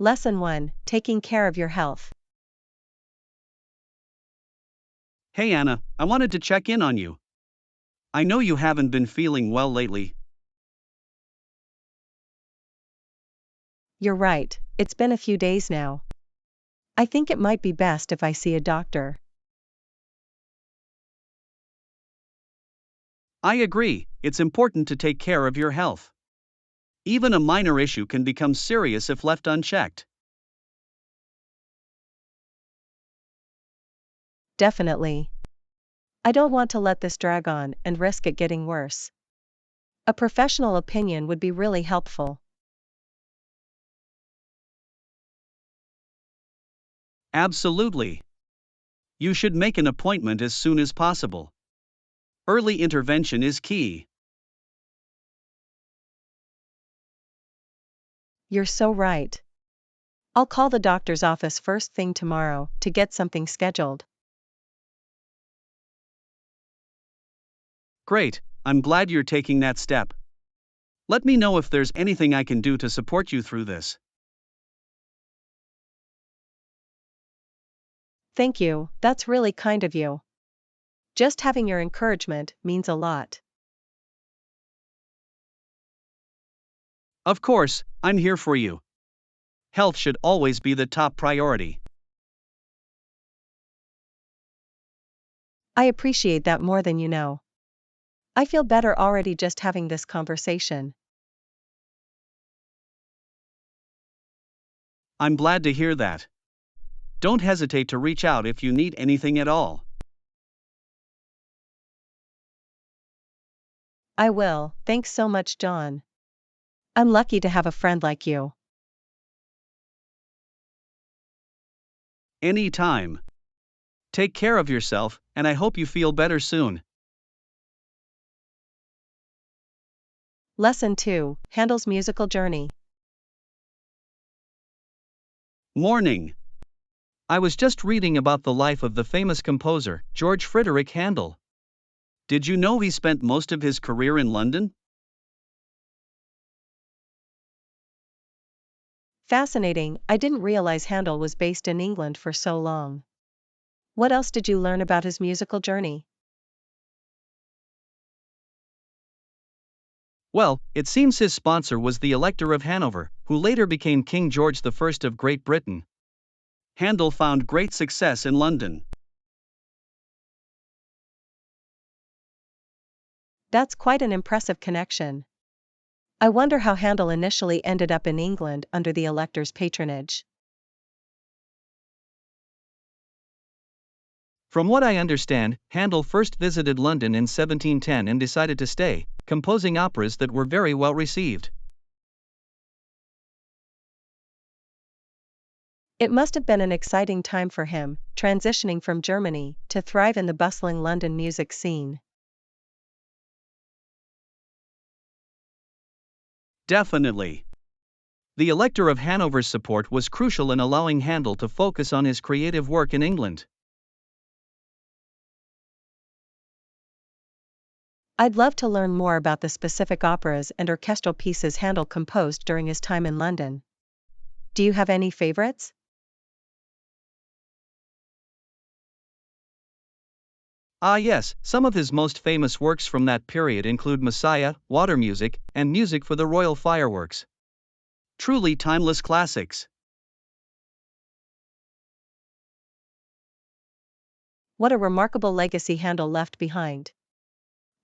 Lesson 1. Taking care of your health. Hey Anna, I wanted to check in on you. I know you haven't been feeling well lately. You're right, it's been a few days now. I think it might be best if I see a doctor. I agree, it's important to take care of your health. Even a minor issue can become serious if left unchecked. Definitely. I don't want to let this drag on and risk it getting worse. A professional opinion would be really helpful. Absolutely. You should make an appointment as soon as possible. Early intervention is key. You're so right. I'll call the doctor's office first thing tomorrow to get something scheduled. Great, I'm glad you're taking that step. Let me know if there's anything I can do to support you through this. Thank you, that's really kind of you. Just having your encouragement means a lot. Of course, I'm here for you. Health should always be the top priority. I appreciate that more than you know. I feel better already just having this conversation. I'm glad to hear that. Don't hesitate to reach out if you need anything at all. I will, thanks so much, John. I'm lucky to have a friend like you. Anytime. Take care of yourself, and I hope you feel better soon. Lesson 2. Handel's musical journey. Morning. I was just reading about the life of the famous composer, George Frideric Handel. Did you know he spent most of his career in London? Fascinating, I didn't realize Handel was based in England for so long. What else did you learn about his musical journey? Well, it seems his sponsor was the Elector of Hanover, who later became King George I of Great Britain. Handel found great success in London. That's quite an impressive connection. I wonder how Handel initially ended up in England under the Elector's patronage. From what I understand, Handel first visited London in 1710 and decided to stay, composing operas that were very well received. It must have been an exciting time for him, transitioning from Germany to thrive in the bustling London music scene. Definitely. The Elector of Hanover's support was crucial in allowing Handel to focus on his creative work in England. I'd love to learn more about the specific operas and orchestral pieces Handel composed during his time in London. Do you have any favorites? Yes, some of his most famous works from that period include Messiah, Water Music, and Music for the Royal Fireworks. Truly timeless classics. What a remarkable legacy Handel left behind.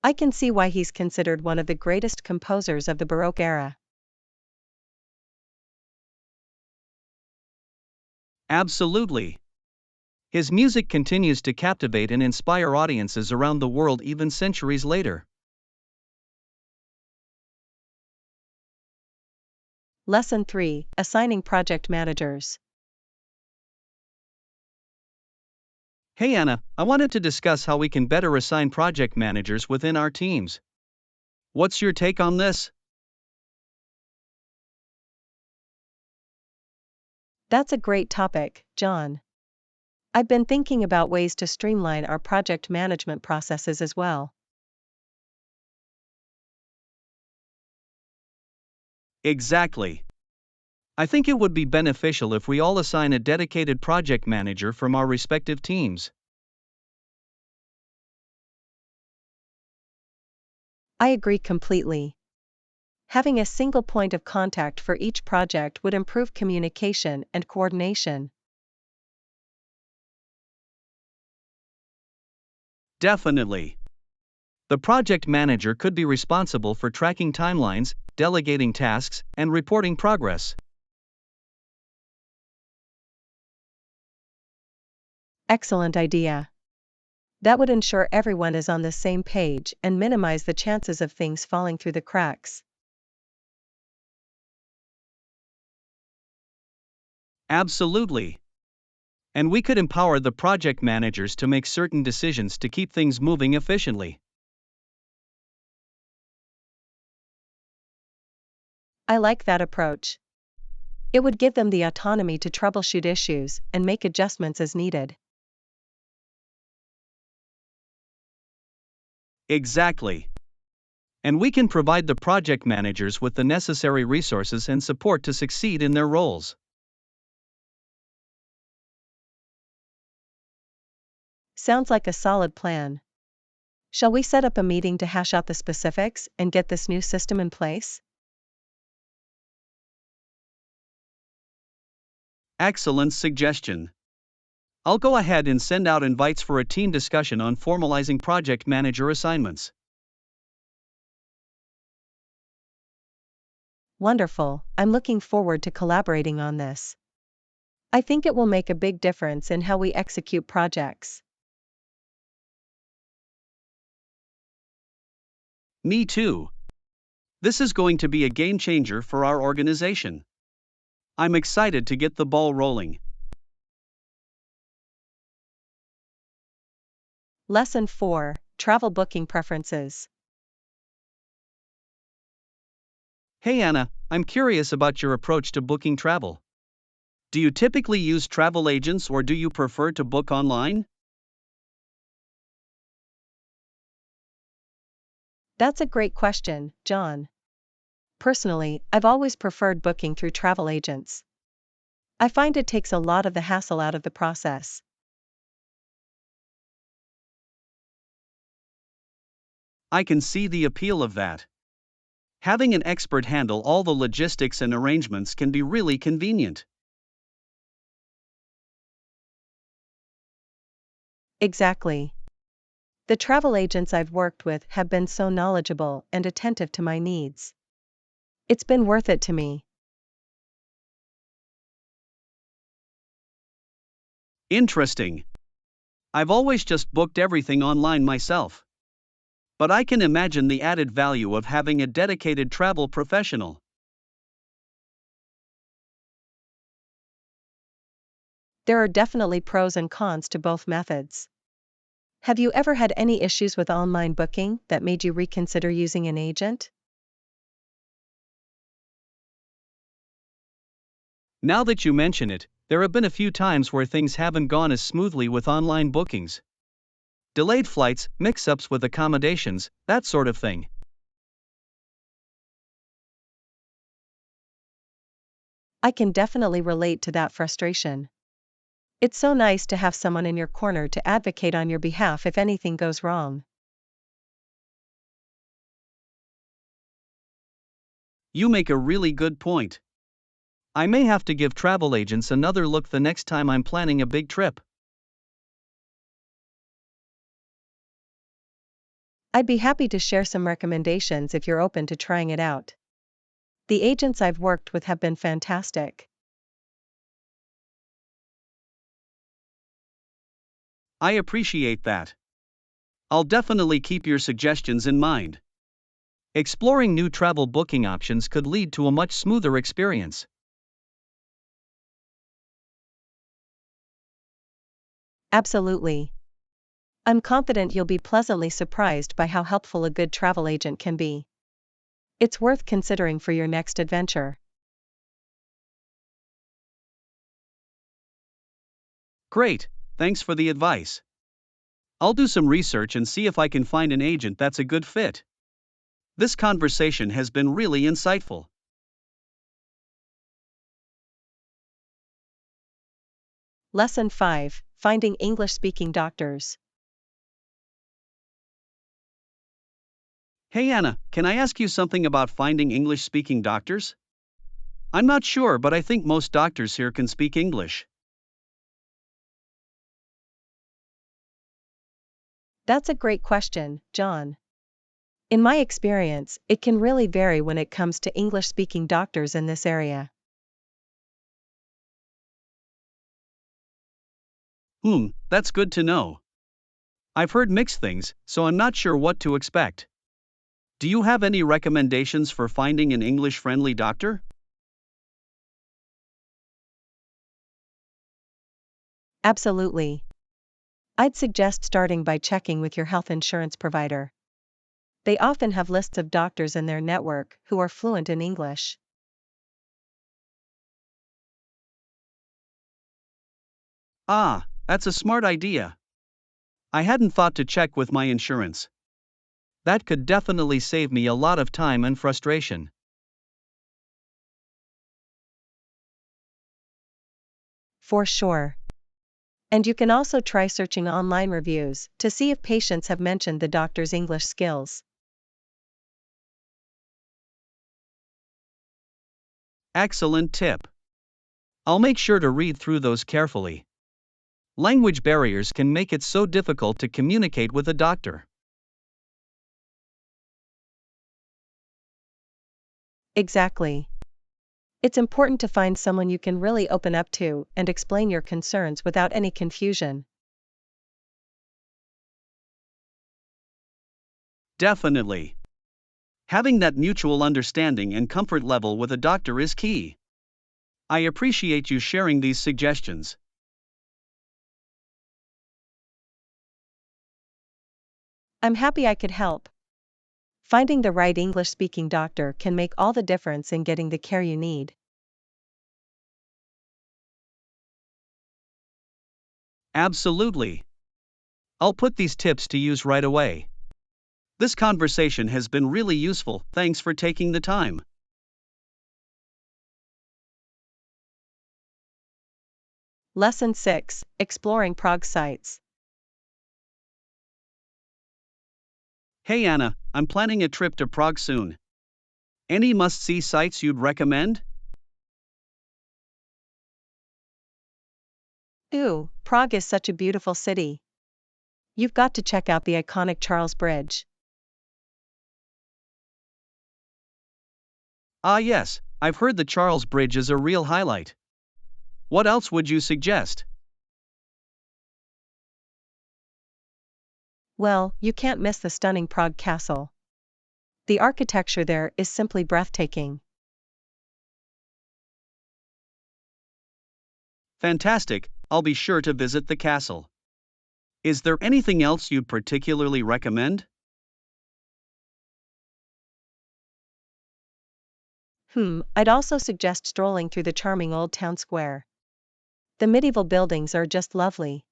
I can see why he's considered one of the greatest composers of the Baroque era. Absolutely. His music continues to captivate and inspire audiences around the world even centuries later. Lesson 3. Assigning project managers. Hey Anna, I wanted to discuss how we can better assign project managers within our teams. What's your take on this? That's a great topic, John. I've been thinking about ways to streamline our project management processes as well. Exactly. I think it would be beneficial if we all assign a dedicated project manager from our respective teams. I agree completely. Having a single point of contact for each project would improve communication and coordination. Definitely. The project manager could be responsible for tracking timelines, delegating tasks, and reporting progress. Excellent idea. That would ensure everyone is on the same page and minimize the chances of things falling through the cracks. Absolutely. And we could empower the project managers to make certain decisions to keep things moving efficiently. I like that approach. It would give them the autonomy to troubleshoot issues and make adjustments as needed. Exactly. And we can provide the project managers with the necessary resources and support to succeed in their roles. Sounds like a solid plan. Shall we set up a meeting to hash out the specifics and get this new system in place? Excellent suggestion. I'll go ahead and send out invites for a team discussion on formalizing project manager assignments. Wonderful, I'm looking forward to collaborating on this. I think it will make a big difference in how we execute projects. Me too. This is going to be a game changer for our organization. I'm excited to get the ball rolling. Lesson 4: Travel Booking Preferences. Hey Anna, I'm curious about your approach to booking travel. Do you typically use travel agents or do you prefer to book online? That's a great question, John. Personally, I've always preferred booking through travel agents. I find it takes a lot of the hassle out of the process. I can see the appeal of that. Having an expert handle all the logistics and arrangements can be really convenient. Exactly. The travel agents I've worked with have been so knowledgeable and attentive to my needs. It's been worth it to me. Interesting. I've always just booked everything online myself. But I can imagine the added value of having a dedicated travel professional. There are definitely pros and cons to both methods. Have you ever had any issues with online booking that made you reconsider using an agent? Now that you mention it, there have been a few times where things haven't gone as smoothly with online bookings. Delayed flights, mix-ups with accommodations, that sort of thing. I can definitely relate to that frustration. It's so nice to have someone in your corner to advocate on your behalf if anything goes wrong. You make a really good point. I may have to give travel agents another look the next time I'm planning a big trip. I'd be happy to share some recommendations if you're open to trying it out. The agents I've worked with have been fantastic. I appreciate that. I'll definitely keep your suggestions in mind. Exploring new travel booking options could lead to a much smoother experience. Absolutely. I'm confident you'll be pleasantly surprised by how helpful a good travel agent can be. It's worth considering for your next adventure. Great, thanks for the advice. I'll do some research and see if I can find an agent that's a good fit. This conversation has been really insightful. Lesson 5, Finding English-Speaking Doctors. Hey Anna, can I ask you something about finding English-speaking doctors? I'm not sure, but I think most doctors here can speak English. That's a great question, John. In my experience, it can really vary when it comes to English-speaking doctors in this area. That's good to know. I've heard mixed things, so I'm not sure what to expect. Do you have any recommendations for finding an English-friendly doctor? Absolutely. I'd suggest starting by checking with your health insurance provider. They often have lists of doctors in their network who are fluent in English. That's a smart idea. I hadn't thought to check with my insurance. That could definitely save me a lot of time and frustration. For sure. And you can also try searching online reviews to see if patients have mentioned the doctor's English skills. Excellent tip. I'll make sure to read through those carefully. Language barriers can make it so difficult to communicate with a doctor. Exactly. It's important to find someone you can really open up to and explain your concerns without any confusion. Definitely. Having that mutual understanding and comfort level with a doctor is key. I appreciate you sharing these suggestions. I'm happy I could help. Finding the right English-speaking doctor can make all the difference in getting the care you need. Absolutely. I'll put these tips to use right away. This conversation has been really useful, thanks for taking the time. Lesson 6, Exploring Prague Sites. Hey Anna, I'm planning a trip to Prague soon. Any must-see sites you'd recommend? Ooh, Prague is such a beautiful city. You've got to check out the iconic Charles Bridge. Yes, I've heard the Charles Bridge is a real highlight. What else would you suggest? Well, you can't miss the stunning Prague Castle. The architecture there is simply breathtaking. Fantastic, I'll be sure to visit the castle. Is there anything else you'd particularly recommend? I'd also suggest strolling through the charming old town square. The medieval buildings are just lovely.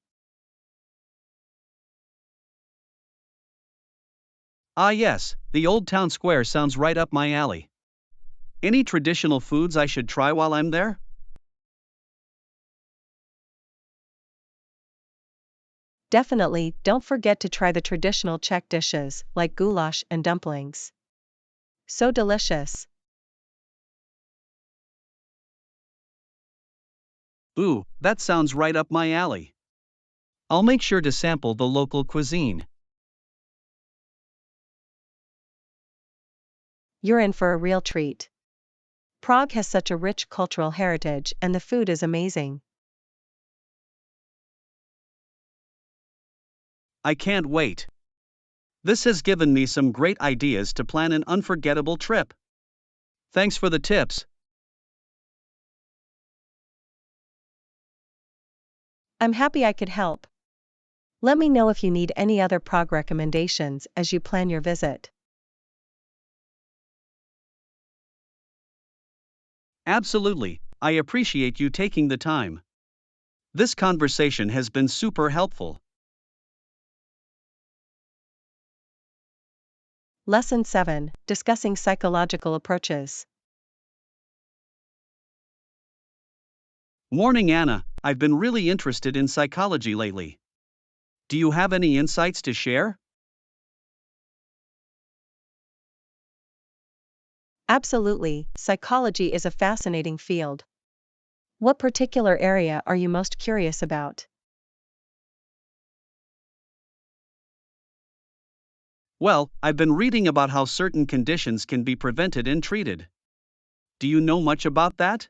Yes, the Old Town Square sounds right up my alley. Any traditional foods I should try while I'm there? Definitely, don't forget to try the traditional Czech dishes, like goulash and dumplings. So delicious. That sounds right up my alley. I'll make sure to sample the local cuisine. You're in for a real treat. Prague has such a rich cultural heritage and the food is amazing. I can't wait. This has given me some great ideas to plan an unforgettable trip. Thanks for the tips. I'm happy I could help. Let me know if you need any other Prague recommendations as you plan your visit. Absolutely, I appreciate you taking the time. This conversation has been super helpful. Lesson 7, Discussing Psychological Approaches. Morning Anna, I've been really interested in psychology lately. Do you have any insights to share? Absolutely, psychology is a fascinating field. What particular area are you most curious about? Well, I've been reading about how certain conditions can be prevented and treated. Do you know much about that?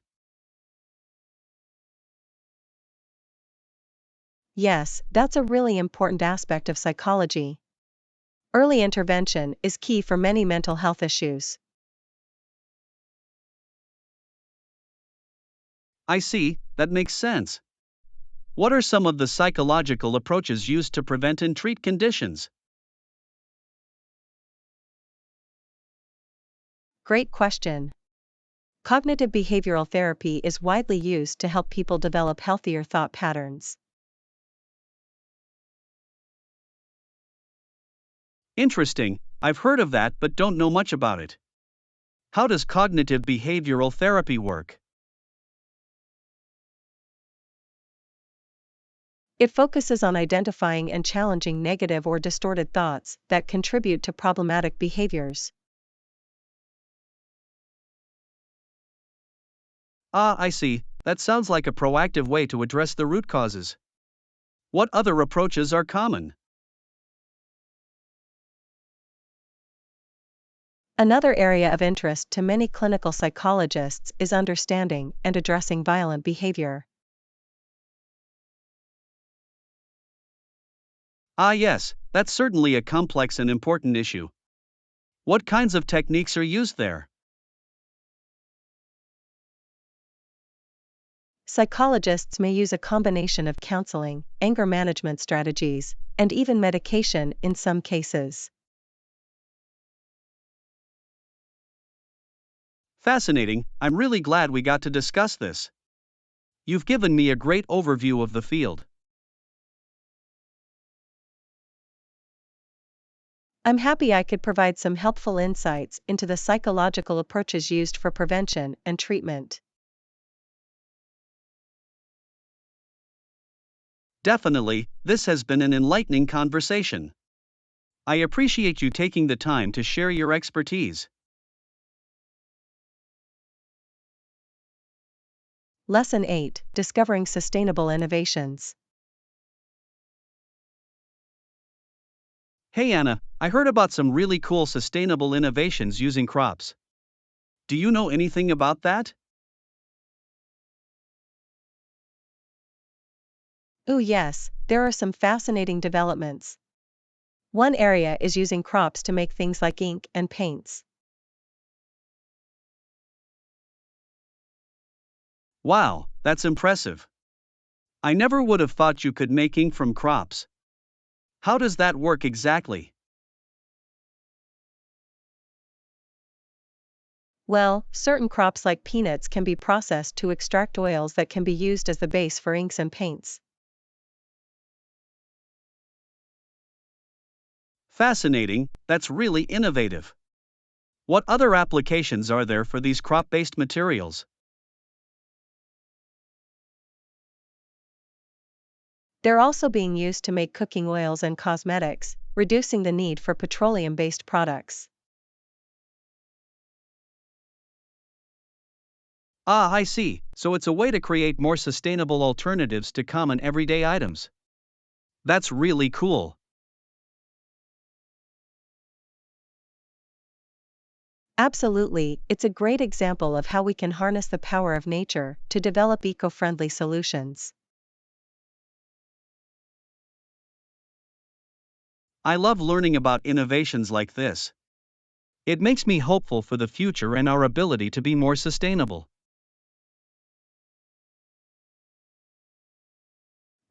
Yes, that's a really important aspect of psychology. Early intervention is key for many mental health issues. I see, that makes sense. What are some of the psychological approaches used to prevent and treat conditions? Great question. Cognitive behavioral therapy is widely used to help people develop healthier thought patterns. Interesting, I've heard of that but don't know much about it. How does cognitive behavioral therapy work? It focuses on identifying and challenging negative or distorted thoughts that contribute to problematic behaviors. Ah, I see, that sounds like a proactive way to address the root causes. What other approaches are common? Another area of interest to many clinical psychologists is understanding and addressing violent behavior. Ah, yes, that's certainly a complex and important issue. What kinds of techniques are used there? Psychologists may use a combination of counseling, anger management strategies, and even medication in some cases. Fascinating, I'm really glad we got to discuss this. You've given me a great overview of the field. I'm happy I could provide some helpful insights into the psychological approaches used for prevention and treatment. Definitely, this has been an enlightening conversation. I appreciate you taking the time to share your expertise. Lesson 8: Discovering Sustainable Innovations. Hey Anna, I heard about some really cool sustainable innovations using crops. Do you know anything about that? Ooh, yes, there are some fascinating developments. One area is using crops to make things like ink and paints. Wow, that's impressive. I never would have thought you could make ink from crops. How does that work exactly? Well, certain crops like peanuts can be processed to extract oils that can be used as the base for inks and paints. Fascinating, that's really innovative. What other applications are there for these crop based materials? They're also being used to make cooking oils and cosmetics, reducing the need for petroleum-based products. Ah, I see, so it's a way to create more sustainable alternatives to common everyday items. That's really cool. Absolutely, it's a great example of how we can harness the power of nature to develop eco-friendly solutions. I love learning about innovations like this. It makes me hopeful for the future and our ability to be more sustainable.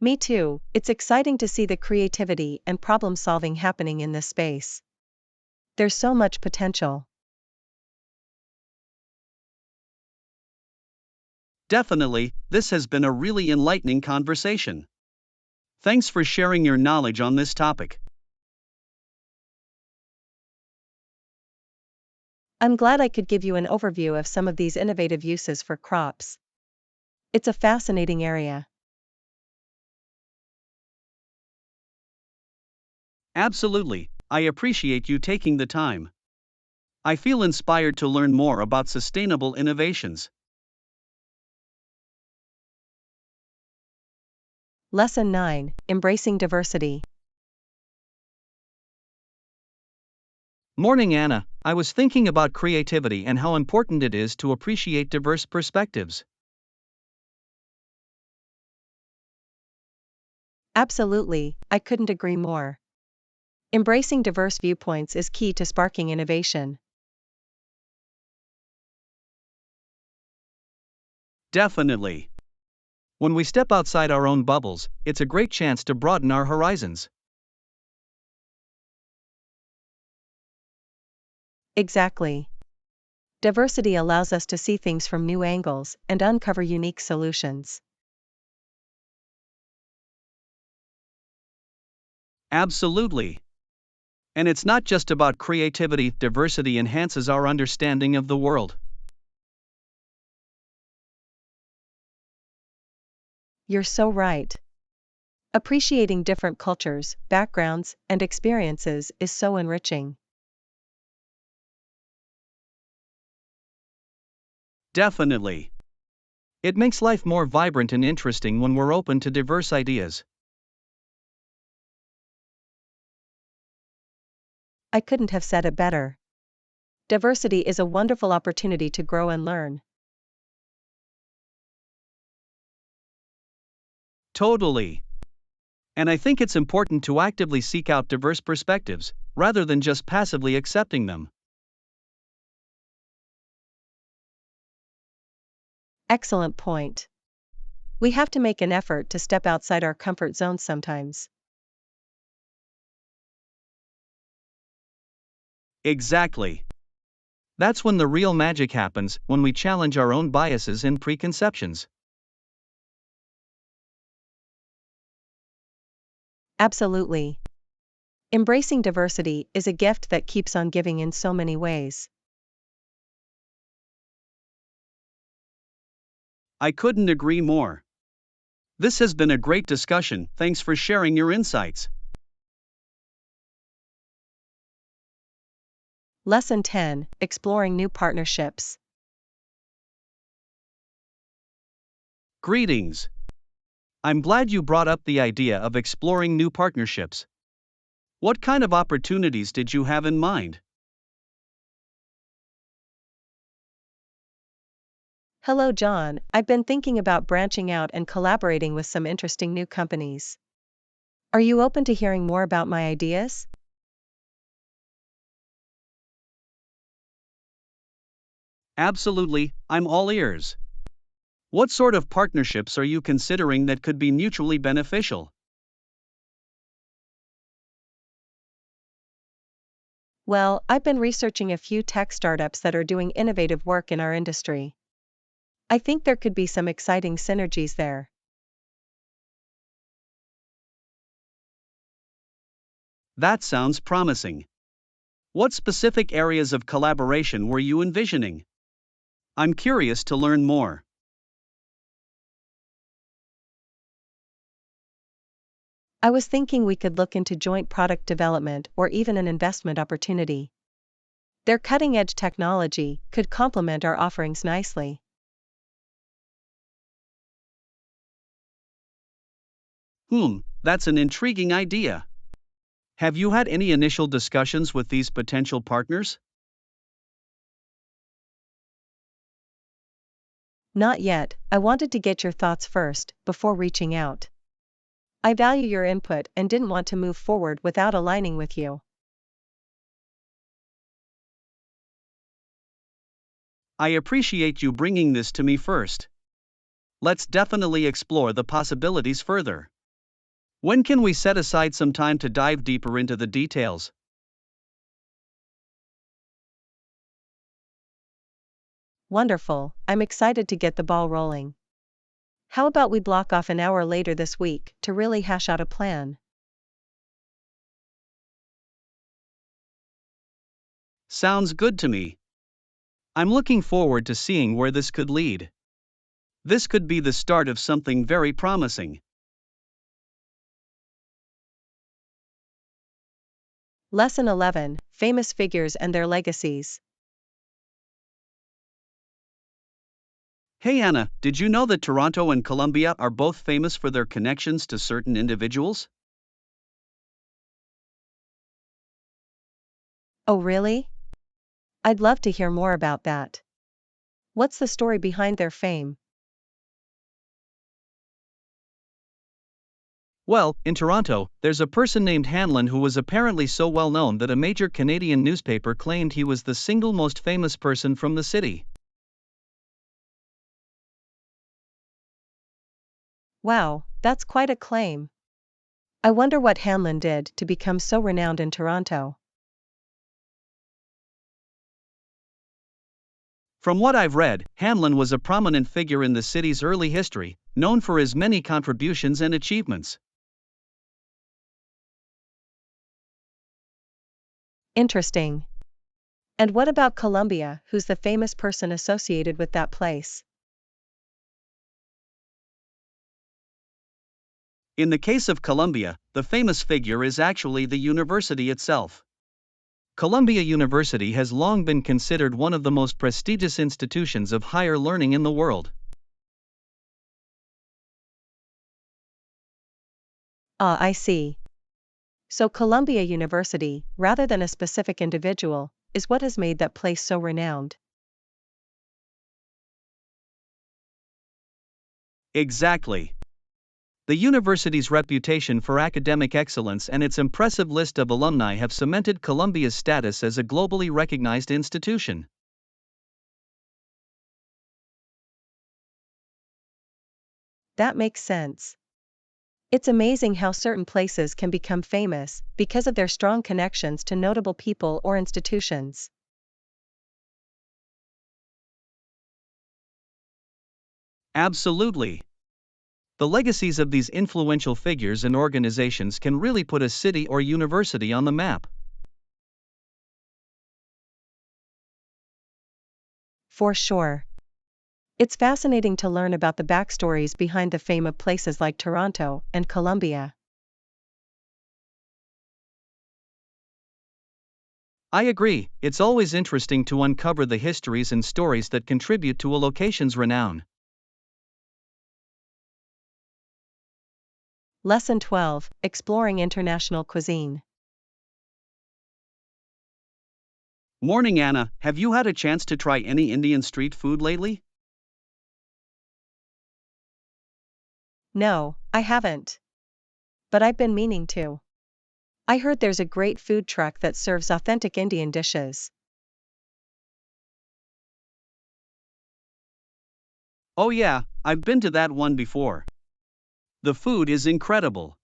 Me too, it's exciting to see the creativity and problem-solving happening in this space. There's so much potential. Definitely, this has been a really enlightening conversation. Thanks for sharing your knowledge on this topic. I'm glad I could give you an overview of some of these innovative uses for crops. It's a fascinating area. Absolutely, I appreciate you taking the time. I feel inspired to learn more about sustainable innovations. Lesson 9, Embracing Diversity. Morning, Anna. I was thinking about creativity and how important it is to appreciate diverse perspectives. Absolutely, I couldn't agree more. Embracing diverse viewpoints is key to sparking innovation. Definitely. When we step outside our own bubbles, it's a great chance to broaden our horizons. Exactly. Diversity allows us to see things from new angles and uncover unique solutions. Absolutely. And it's not just about creativity, diversity enhances our understanding of the world. You're so right. Appreciating different cultures, backgrounds, and experiences is so enriching. Definitely. It makes life more vibrant and interesting when we're open to diverse ideas. I couldn't have said it better. Diversity is a wonderful opportunity to grow and learn. Totally. And I think it's important to actively seek out diverse perspectives, rather than just passively accepting them. Excellent point. We have to make an effort to step outside our comfort zones sometimes. Exactly. That's when the real magic happens, when we challenge our own biases and preconceptions. Absolutely. Embracing diversity is a gift that keeps on giving in so many ways. I couldn't agree more. This has been a great discussion, thanks for sharing your insights. Lesson 10, Exploring New Partnerships. Greetings. I'm glad you brought up the idea of exploring new partnerships. What kind of opportunities did you have in mind? Hello, John. I've been thinking about branching out and collaborating with some interesting new companies. Are you open to hearing more about my ideas? Absolutely, I'm all ears. What sort of partnerships are you considering that could be mutually beneficial? Well, I've been researching a few tech startups that are doing innovative work in our industry. I think there could be some exciting synergies there. That sounds promising. What specific areas of collaboration were you envisioning? I'm curious to learn more. I was thinking we could look into joint product development or even an investment opportunity. Their cutting-edge technology could complement our offerings nicely. That's an intriguing idea. Have you had any initial discussions with these potential partners? Not yet, I wanted to get your thoughts first, before reaching out. I value your input and didn't want to move forward without aligning with you. I appreciate you bringing this to me first. Let's definitely explore the possibilities further. When can we set aside some time to dive deeper into the details? Wonderful, I'm excited to get the ball rolling. How about we block off an hour later this week to really hash out a plan? Sounds good to me. I'm looking forward to seeing where this could lead. This could be the start of something very promising. Lesson 11, Famous Figures and Their Legacies. Hey Anna, did you know that Toronto and Colombia are both famous for their connections to certain individuals? Oh, really? I'd love to hear more about that. What's the story behind their fame? Well, in Toronto, there's a person named Hanlon who was apparently so well known that a major Canadian newspaper claimed he was the single most famous person from the city. Wow, that's quite a claim. I wonder what Hanlon did to become so renowned in Toronto. From what I've read, Hanlon was a prominent figure in the city's early history, known for his many contributions and achievements. Interesting. And what about Colombia, who's the famous person associated with that place? In the case of Colombia, the famous figure is actually the university itself. Columbia University has long been considered one of the most prestigious institutions of higher learning in the world. Ah, I see. So Columbia University, rather than a specific individual, is what has made that place so renowned. Exactly. The university's reputation for academic excellence and its impressive list of alumni have cemented Columbia's status as a globally recognized institution. That makes sense. It's amazing how certain places can become famous because of their strong connections to notable people or institutions. Absolutely. The legacies of these influential figures and organizations can really put a city or university on the map. For sure. It's fascinating to learn about the backstories behind the fame of places like Toronto and Columbia. I agree, it's always interesting to uncover the histories and stories that contribute to a location's renown. Lesson 12, Exploring International Cuisine. Morning Anna, have you had a chance to try any Indian street food lately? No, I haven't. But I've been meaning to. I heard there's a great food truck that serves authentic Indian dishes. Oh yeah, I've been to that one before. The food is incredible.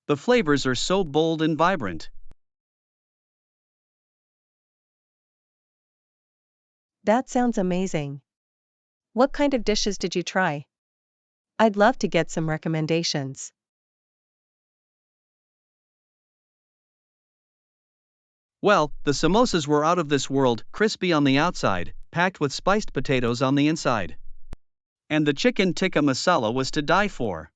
The flavors are so bold and vibrant. That sounds amazing. What kind of dishes did you try? I'd love to get some recommendations. Well, the samosas were out of this world, crispy on the outside, packed with spiced potatoes on the inside. And the chicken tikka masala was to die for.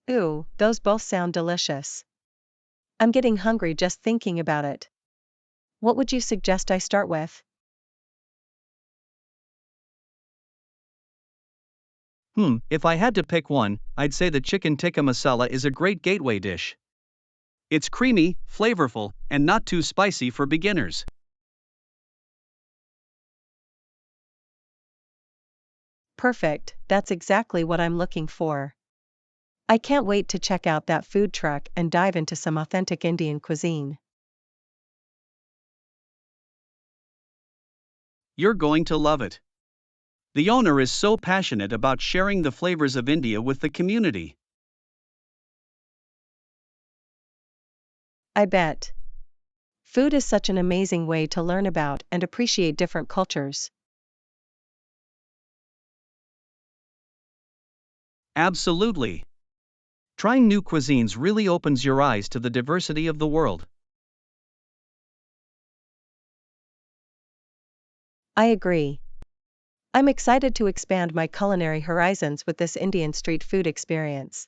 Ooh, those both sound delicious. I'm getting hungry just thinking about it. What would you suggest I start with? If I had to pick one, I'd say the chicken tikka masala is a great gateway dish. It's creamy, flavorful, and not too spicy for beginners. Perfect, that's exactly what I'm looking for. I can't wait to check out that food truck and dive into some authentic Indian cuisine. You're going to love it. The owner is so passionate about sharing the flavors of India with the community. I bet. Food is such an amazing way to learn about and appreciate different cultures. Absolutely. Trying new cuisines really opens your eyes to the diversity of the world. I agree. I'm excited to expand my culinary horizons with this Indian street food experience.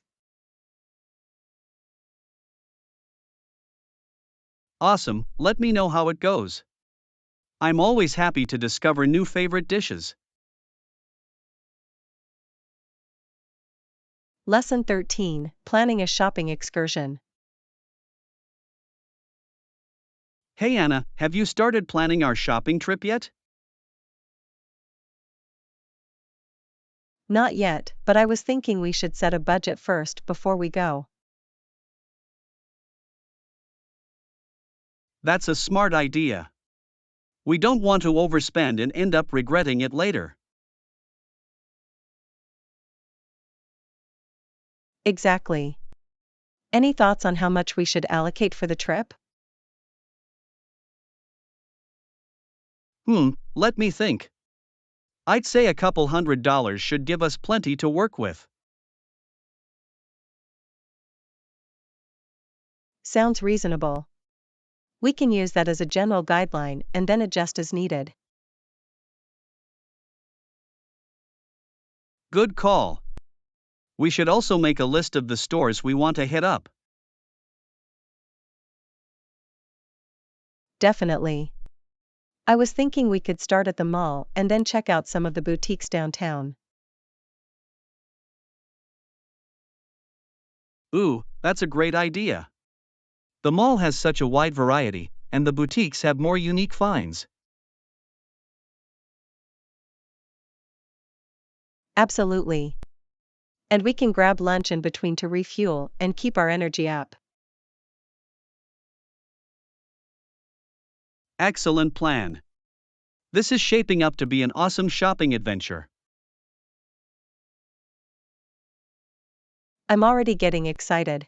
Awesome, let me know how it goes. I'm always happy to discover new favorite dishes. Lesson 13, Planning a Shopping Excursion. Hey Anna, have you started planning our shopping trip yet? Not yet, but I was thinking we should set a budget first before we go. That's a smart idea. We don't want to overspend and end up regretting it later. Exactly. Any thoughts on how much we should allocate for the trip? Let me think. I'd say a couple $100 should give us plenty to work with. Sounds reasonable. We can use that as a general guideline and then adjust as needed. Good call. We should also make a list of the stores we want to hit up. Definitely. I was thinking we could start at the mall and then check out some of the boutiques downtown. Ooh, that's a great idea. The mall has such a wide variety, and the boutiques have more unique finds. Absolutely. And we can grab lunch in between to refuel and keep our energy up. Excellent plan. This is shaping up to be an awesome shopping adventure. I'm already getting excited.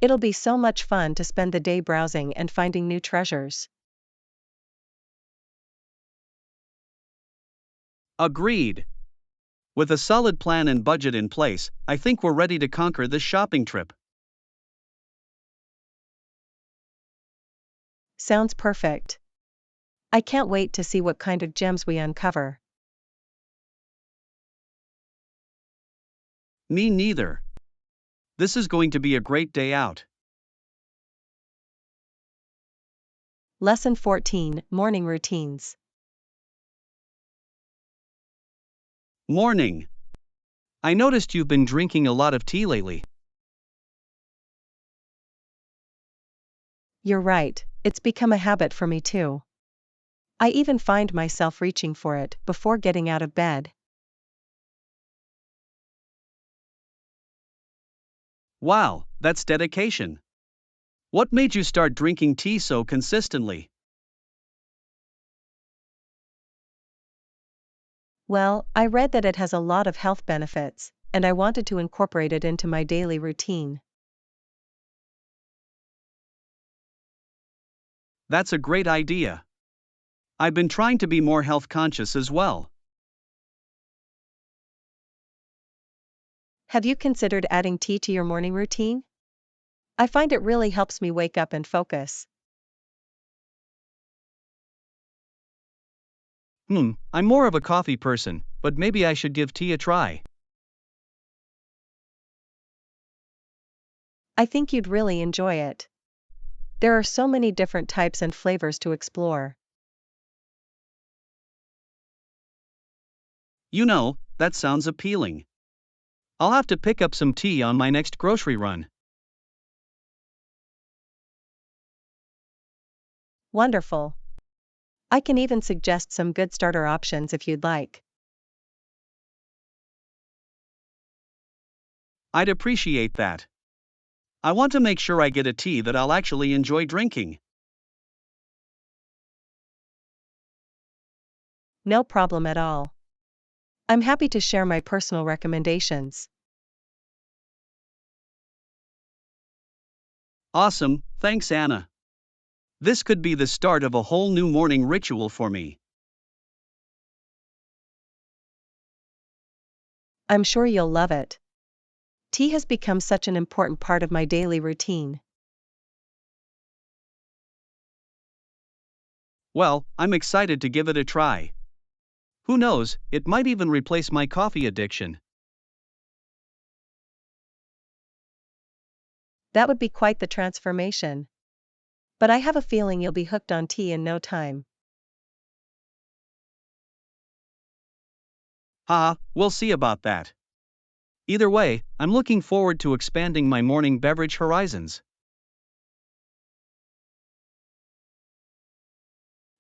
It'll be so much fun to spend the day browsing and finding new treasures. Agreed. With a solid plan and budget in place, I think we're ready to conquer this shopping trip. Sounds perfect. I can't wait to see what kind of gems we uncover. Me neither. This is going to be a great day out. Lesson 14, Morning Routines. Morning. I noticed you've been drinking a lot of tea lately. You're right, it's become a habit for me too. I even find myself reaching for it before getting out of bed. Wow, that's dedication. What made you start drinking tea so consistently? Well, I read that it has a lot of health benefits, and I wanted to incorporate it into my daily routine. That's a great idea. I've been trying to be more health conscious as well. Have you considered adding tea to your morning routine? I find it really helps me wake up and focus. I'm more of a coffee person, but maybe I should give tea a try. I think you'd really enjoy it. There are so many different types and flavors to explore. That sounds appealing. I'll have to pick up some tea on my next grocery run. Wonderful. I can even suggest some good starter options if you'd like. I'd appreciate that. I want to make sure I get a tea that I'll actually enjoy drinking. No problem at all. I'm happy to share my personal recommendations. Awesome, thanks Anna. This could be the start of a whole new morning ritual for me. I'm sure you'll love it. Tea has become such an important part of my daily routine. Well, I'm excited to give it a try. Who knows, it might even replace my coffee addiction. That would be quite the transformation. But I have a feeling you'll be hooked on tea in no time. Haha, we'll see about that. Either way, I'm looking forward to expanding my morning beverage horizons.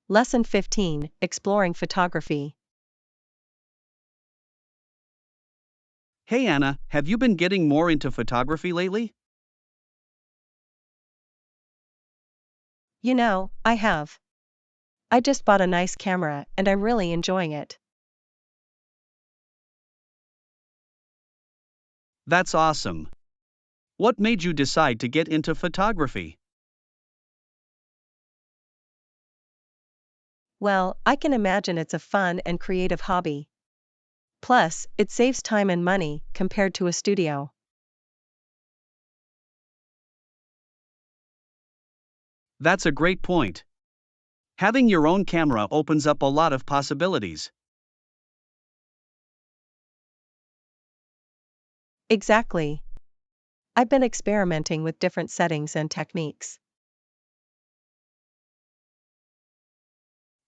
Lesson 15, Exploring Photography. Hey Anna, have you been getting more into photography lately? I have. I just bought a nice camera and I'm really enjoying it. That's awesome. What made you decide to get into photography? Well, I can imagine it's a fun and creative hobby. Plus, it saves time and money compared to a studio. That's a great point. Having your own camera opens up a lot of possibilities. Exactly. I've been experimenting with different settings and techniques.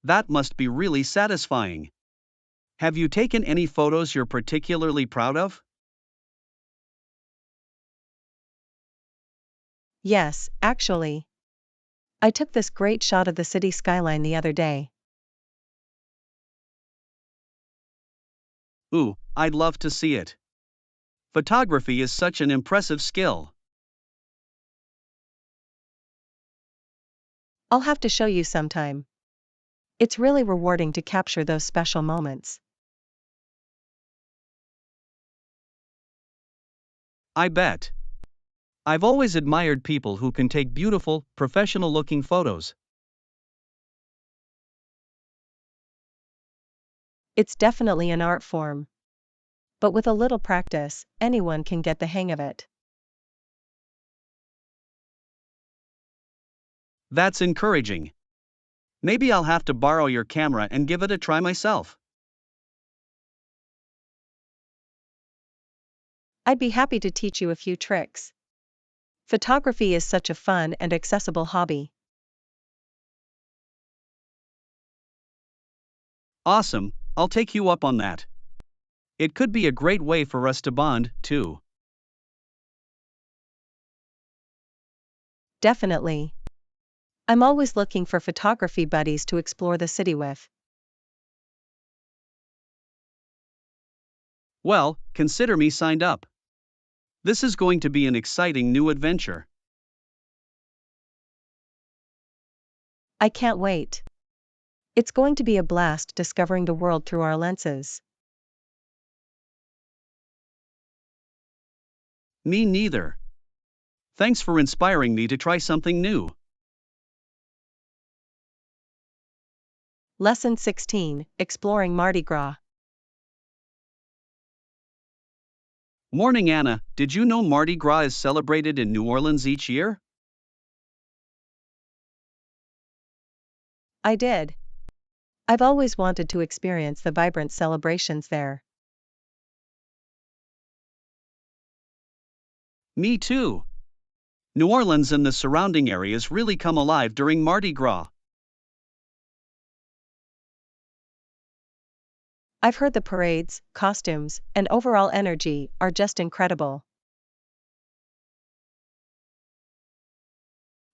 That must be really satisfying. Have you taken any photos you're particularly proud of? Yes, actually. I took this great shot of the city skyline the other day. Ooh, I'd love to see it. Photography is such an impressive skill. I'll have to show you sometime. It's really rewarding to capture those special moments. I bet. I've always admired people who can take beautiful, professional looking photos. It's definitely an art form. But with a little practice, anyone can get the hang of it. That's encouraging. Maybe I'll have to borrow your camera and give it a try myself. I'd be happy to teach you a few tricks. Photography is such a fun and accessible hobby. Awesome, I'll take you up on that. It could be a great way for us to bond, too. Definitely. I'm always looking for photography buddies to explore the city with. Well, consider me signed up. This is going to be an exciting new adventure. I can't wait. It's going to be a blast discovering the world through our lenses. Me neither. Thanks for inspiring me to try something new. Lesson 16, Exploring Mardi Gras. Morning Anna, did you know Mardi Gras is celebrated in New Orleans each year? I did. I've always wanted to experience the vibrant celebrations there. Me too. New Orleans and the surrounding areas really come alive during Mardi Gras. I've heard the parades, costumes, and overall energy are just incredible.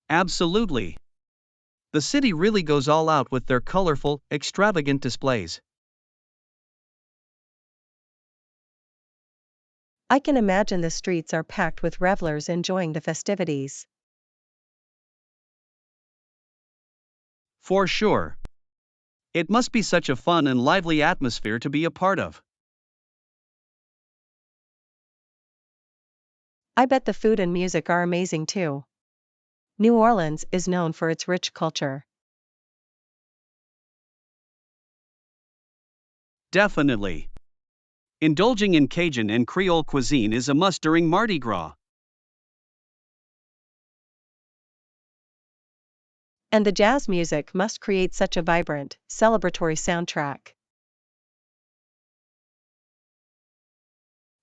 Absolutely. The city really goes all out with their colorful, extravagant displays. I can imagine the streets are packed with revelers enjoying the festivities. For sure. It must be such a fun and lively atmosphere to be a part of. I bet the food and music are amazing too. New Orleans is known for its rich culture. Definitely. Indulging in Cajun and Creole cuisine is a must during Mardi Gras. And the jazz music must create such a vibrant, celebratory soundtrack.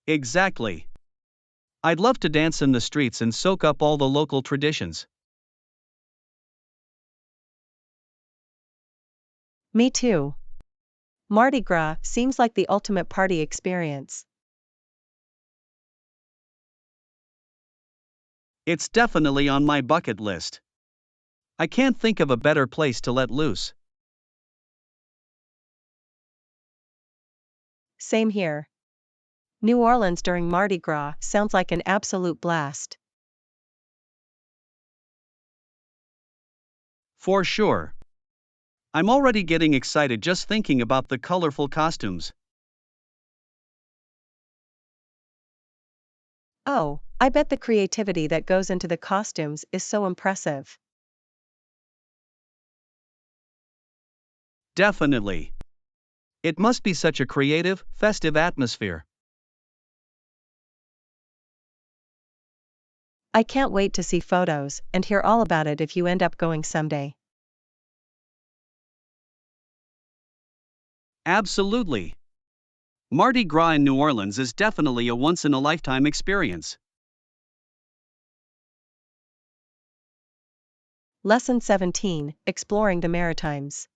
Exactly. I'd love to dance in the streets and soak up all the local traditions. Me too. Mardi Gras seems like the ultimate party experience. It's definitely on my bucket list. I can't think of a better place to let loose. Same here. New Orleans during Mardi Gras sounds like an absolute blast. For sure. I'm already getting excited just thinking about the colorful costumes. Oh, I bet the creativity that goes into the costumes is so impressive. Definitely. It must be such a creative, festive atmosphere. I can't wait to see photos and hear all about it if you end up going someday. Absolutely. Mardi Gras in New Orleans is definitely a once-in-a-lifetime experience. Lesson 17, Exploring the Maritimes.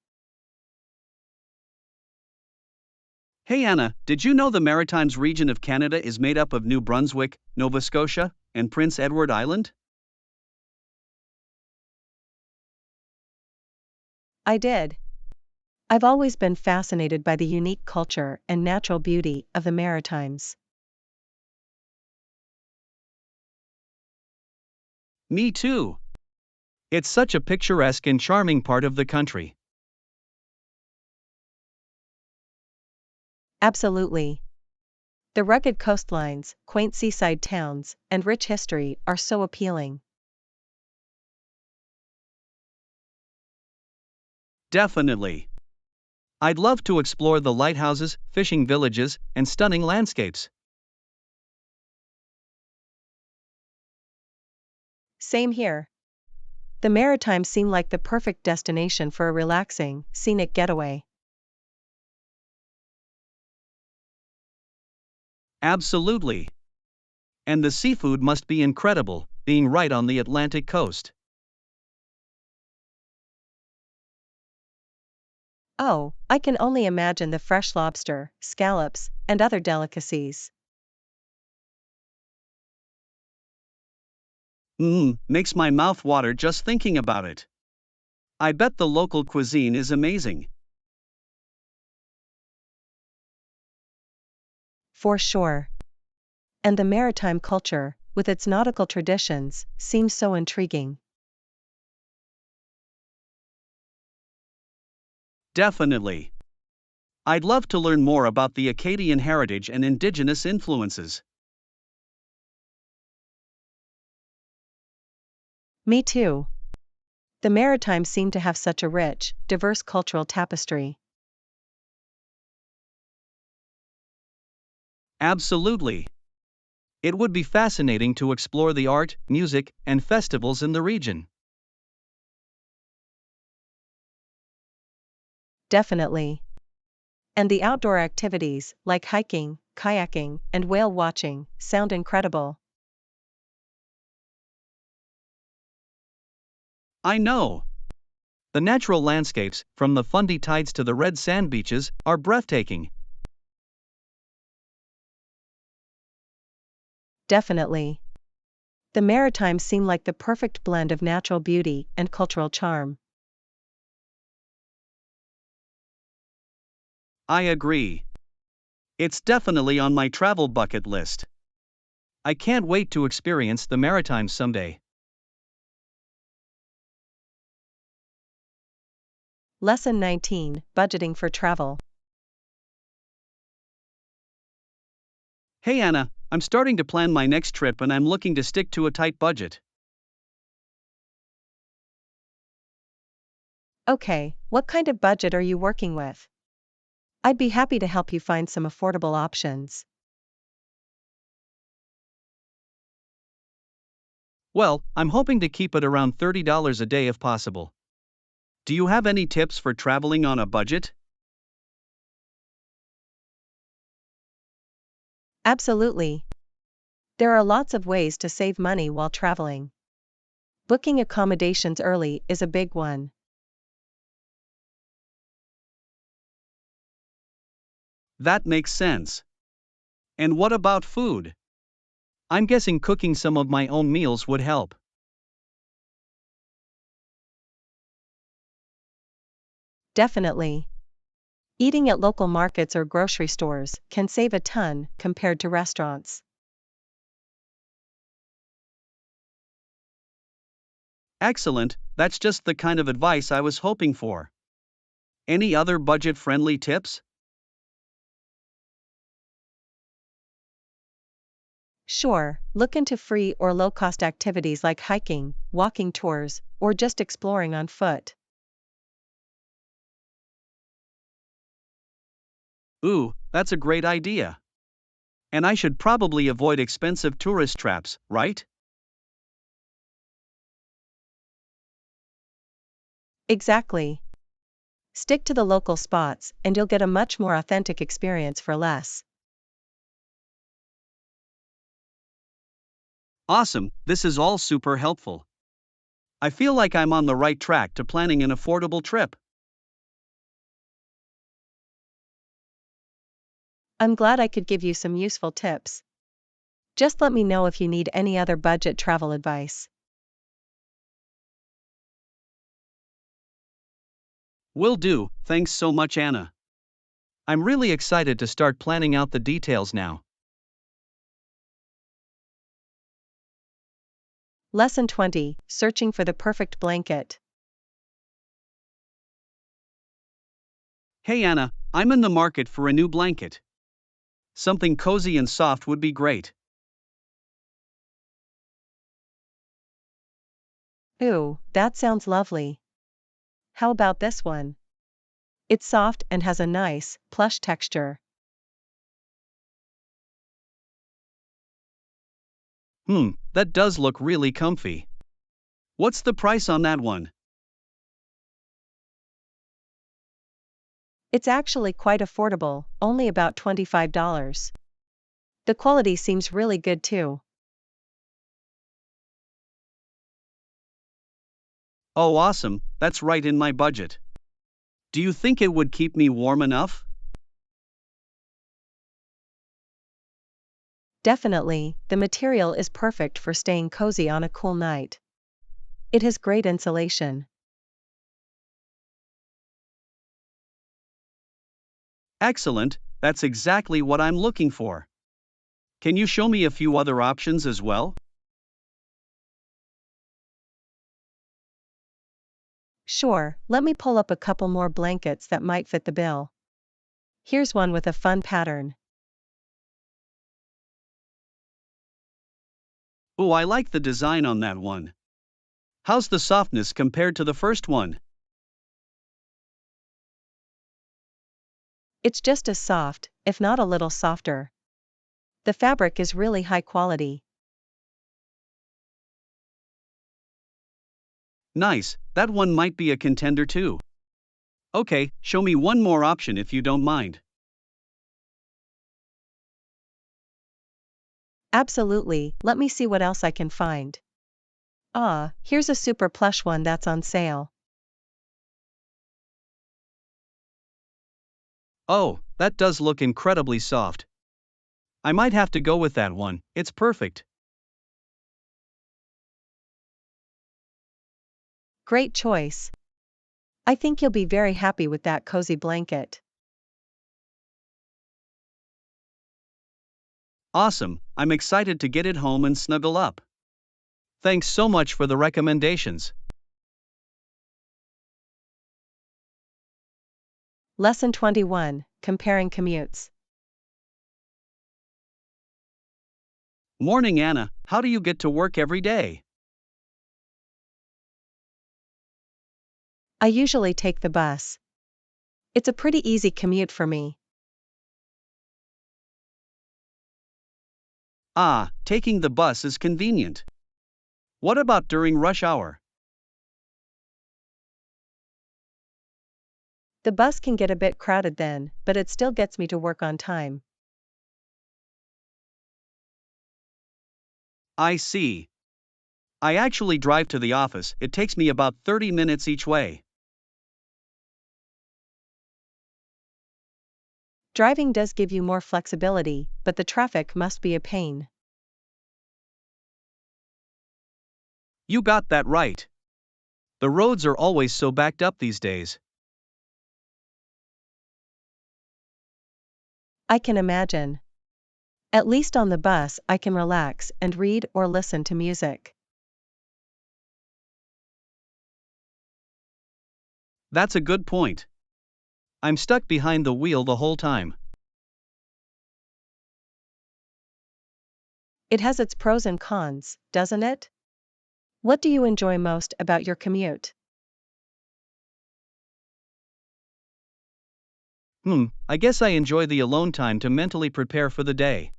Hey Anna, did you know the Maritimes region of Canada is made up of New Brunswick, Nova Scotia, and Prince Edward Island? I did. I've always been fascinated by the unique culture and natural beauty of the Maritimes. Me too. It's such a picturesque and charming part of the country. Absolutely. The rugged coastlines, quaint seaside towns, and rich history are so appealing. Definitely. I'd love to explore the lighthouses, fishing villages, and stunning landscapes. Same here. The Maritimes seem like the perfect destination for a relaxing, scenic getaway. Absolutely. And the seafood must be incredible, being right on the Atlantic coast. Oh, I can only imagine the fresh lobster, scallops, and other delicacies. Makes my mouth water just thinking about it. I bet the local cuisine is amazing. For sure. And the maritime culture, with its nautical traditions, seems so intriguing. Definitely. I'd love to learn more about the Acadian heritage and indigenous influences. Me too. The Maritimes seem to have such a rich, diverse cultural tapestry. Absolutely. It would be fascinating to explore the art, music, and festivals in the region. Definitely. And the outdoor activities, like hiking, kayaking, and whale watching, sound incredible. I know. The natural landscapes, from the Fundy tides to the red sand beaches, are breathtaking. Definitely. The Maritimes seem like the perfect blend of natural beauty and cultural charm. I agree. It's definitely on my travel bucket list. I can't wait to experience the Maritimes someday. Lesson 19, Budgeting for Travel. Hey Anna, I'm starting to plan my next trip and I'm looking to stick to a tight budget. Okay, what kind of budget are you working with? I'd be happy to help you find some affordable options. Well, I'm hoping to keep it around $30 a day if possible. Do you have any tips for traveling on a budget? Absolutely. There are lots of ways to save money while traveling. Booking accommodations early is a big one. That makes sense. And what about food? I'm guessing cooking some of my own meals would help. Definitely. Eating at local markets or grocery stores can save a ton compared to restaurants. Excellent, that's just the kind of advice I was hoping for. Any other budget friendly tips? Sure, look into free or low cost activities like hiking, walking tours, or just exploring on foot. Ooh, that's a great idea. And I should probably avoid expensive tourist traps, right? Exactly. Stick to the local spots, and you'll get a much more authentic experience for less. Awesome, this is all super helpful. I feel like I'm on the right track to planning an affordable trip. I'm glad I could give you some useful tips. Just let me know if you need any other budget travel advice. Will do, thanks so much, Anna. I'm really excited to start planning out the details now. Lesson 20: Searching for the perfect blanket. Hey Anna, I'm in the market for a new blanket. Something cozy and soft would be great. Ooh, that sounds lovely. How about this one? It's soft and has a nice, plush texture. That does look really comfy. What's the price on that one? It's actually quite affordable, only about $25. The quality seems really good too. Oh, awesome, that's right in my budget. Do you think it would keep me warm enough? Definitely, the material is perfect for staying cozy on a cool night. It has great insulation. Excellent, that's exactly what I'm looking for. Can you show me a few other options as well? Sure, let me pull up a couple more blankets that might fit the bill. Here's one with a fun pattern. Oh, I like the design on that one. How's the softness compared to the first one? It's just as soft, if not a little softer. The fabric is really high quality. Nice, that one might be a contender too. Okay, show me one more option if you don't mind. Absolutely, let me see what else I can find. Ah, here's a super plush one that's on sale. Oh, that does look incredibly soft. I might have to go with that one, it's perfect. Great choice. I think you'll be very happy with that cozy blanket. Awesome, I'm excited to get it home and snuggle up. Thanks so much for the recommendations. Lesson 21: Comparing commutes. Morning, Anna, how do you get to work every day? I usually take the bus. It's a pretty easy commute for me. Ah, taking the bus is convenient. What about during rush hour? The bus can get a bit crowded then, but it still gets me to work on time. I see. I actually drive to the office, it takes me about 30 minutes each way. Driving does give you more flexibility, but the traffic must be a pain. You got that right. The roads are always so backed up these days. I can imagine. At least on the bus, I can relax and read or listen to music. That's a good point. I'm stuck behind the wheel the whole time. It has its pros and cons, doesn't it? What do you enjoy most about your commute? I guess I enjoy the alone time to mentally prepare for the day.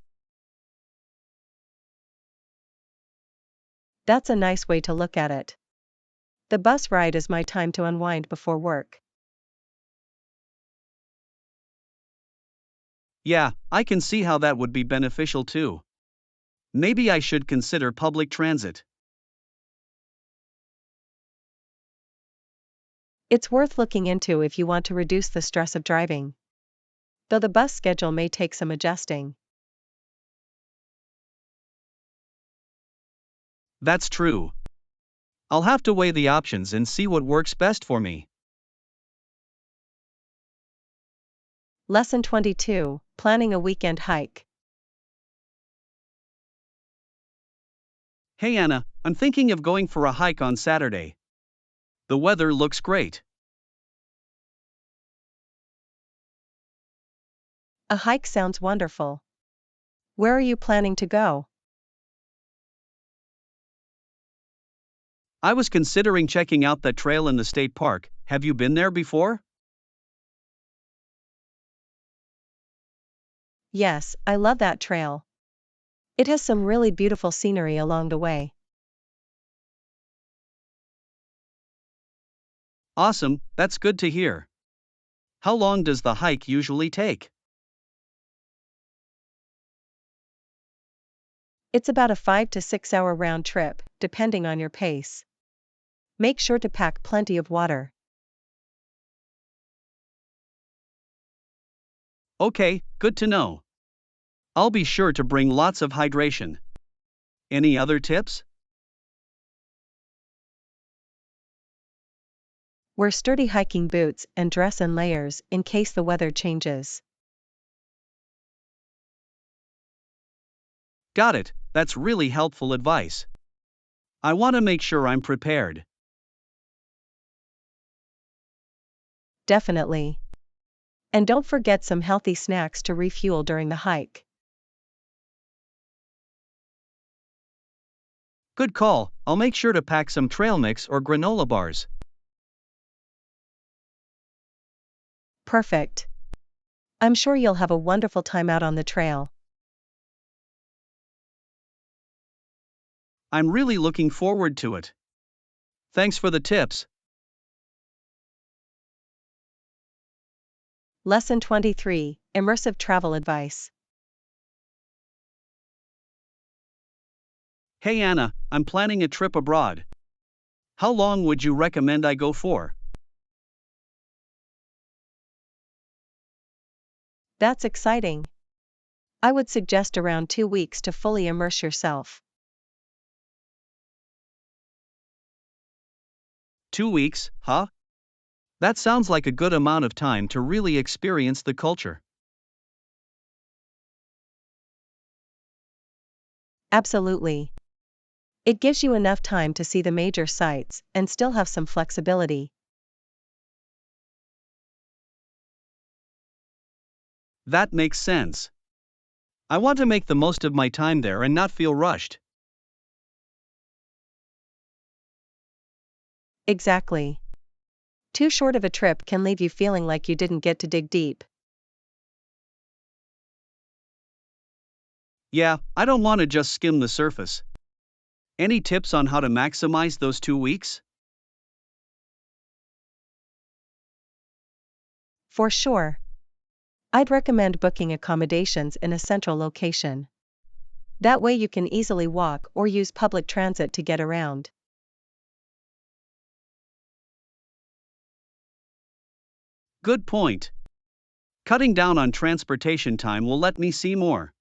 That's a nice way to look at it. The bus ride is my time to unwind before work. Yeah, I can see how that would be beneficial too. Maybe I should consider public transit. It's worth looking into if you want to reduce the stress of driving. Though the bus schedule may take some adjusting. That's true. I'll have to weigh the options and see what works best for me. Lesson 22, Planning a Weekend Hike. Hey Anna, I'm thinking of going for a hike on Saturday. The weather looks great. A hike sounds wonderful. Where are you planning to go? I was considering checking out that trail in the state park. Have you been there before? Yes, I love that trail. It has some really beautiful scenery along the way. Awesome, that's good to hear. How long does the hike usually take? It's about a 5 to 6 hour round trip, depending on your pace. Make sure to pack plenty of water. Okay, good to know. I'll be sure to bring lots of hydration. Any other tips? Wear sturdy hiking boots and dress in layers in case the weather changes. Got it, that's really helpful advice. I want to make sure I'm prepared. Definitely. And don't forget some healthy snacks to refuel during the hike. Good call, I'll make sure to pack some trail mix or granola bars. Perfect. I'm sure you'll have a wonderful time out on the trail. I'm really looking forward to it. Thanks for the tips. Lesson 23, Immersive Travel Advice. Hey Anna, I'm planning a trip abroad. How long would you recommend I go for? That's exciting. I would suggest around 2 weeks to fully immerse yourself. 2 weeks, huh? That sounds like a good amount of time to really experience the culture. Absolutely. It gives you enough time to see the major sites and still have some flexibility. That makes sense. I want to make the most of my time there and not feel rushed. Exactly. Too short of a trip can leave you feeling like you didn't get to dig deep. Yeah, I don't want to just skim the surface. Any tips on how to maximize those 2 weeks? For sure. I'd recommend booking accommodations in a central location. That way you can easily walk or use public transit to get around. Good point. Cutting down on transportation time will let me see more.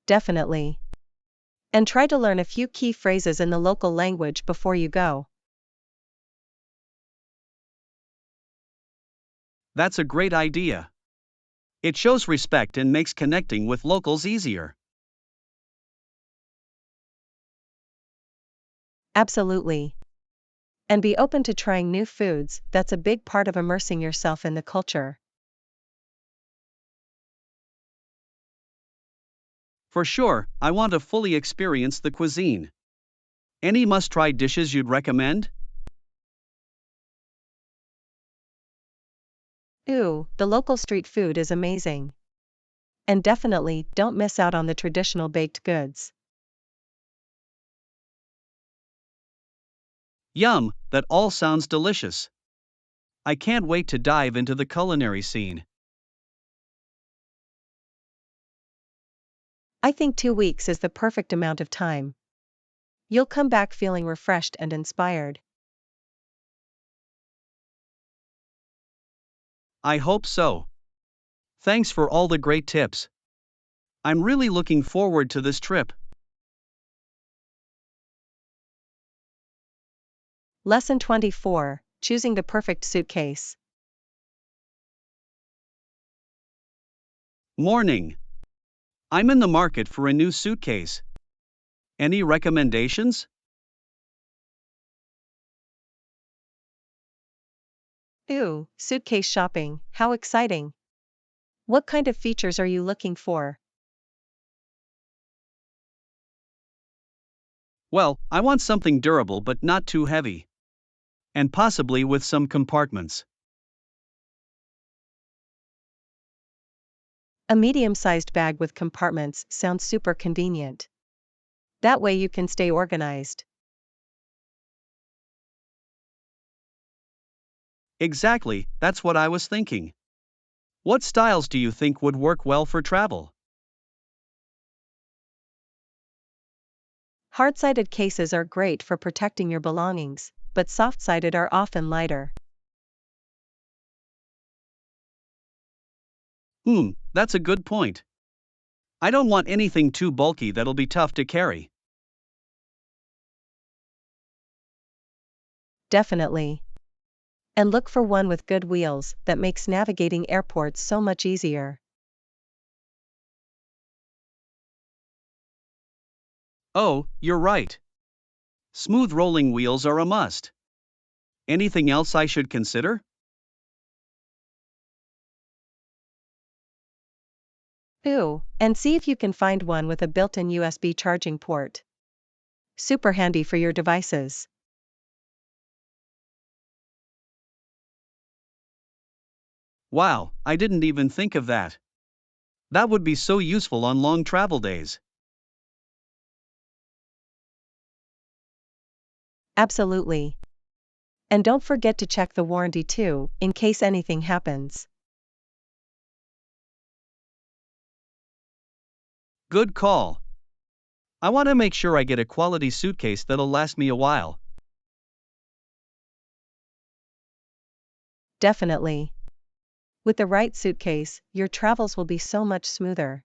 Definitely. And try to learn a few key phrases in the local language before you go. That's a great idea. It shows respect and makes connecting with locals easier. Absolutely. And be open to trying new foods, that's a big part of immersing yourself in the culture. For sure, I want to fully experience the cuisine. Any must try dishes you'd recommend? Ooh, the local street food is amazing. And definitely don't miss out on the traditional baked goods. Yum, that all sounds delicious. I can't wait to dive into the culinary scene. I think 2 weeks is the perfect amount of time. You'll come back feeling refreshed and inspired. I hope so. Thanks for all the great tips. I'm really looking forward to this trip. Lesson 24, Choosing the Perfect Suitcase. Morning. I'm in the market for a new suitcase. Any recommendations? Ooh, suitcase shopping, how exciting. What kind of features are you looking for? Well, I want something durable but not too heavy. And possibly with some compartments. A medium-sized bag with compartments sounds super convenient. That way you can stay organized. Exactly, that's what I was thinking. What styles do you think would work well for travel? Hard-sided cases are great for protecting your belongings, but soft-sided are often lighter. That's a good point. I don't want anything too bulky that'll be tough to carry. Definitely. And look for one with good wheels that makes navigating airports so much easier. Oh, you're right. Smooth rolling wheels are a must. Anything else I should consider? Ooh, and see if you can find one with a built-in USB charging port. Super handy for your devices. Wow, I didn't even think of that. That would be so useful on long travel days. Absolutely. And don't forget to check the warranty too, in case anything happens. Good call. I want to make sure I get a quality suitcase that'll last me a while. Definitely. With the right suitcase, your travels will be so much smoother.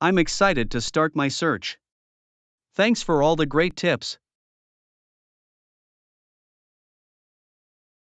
I'm excited to start my search. Thanks for all the great tips.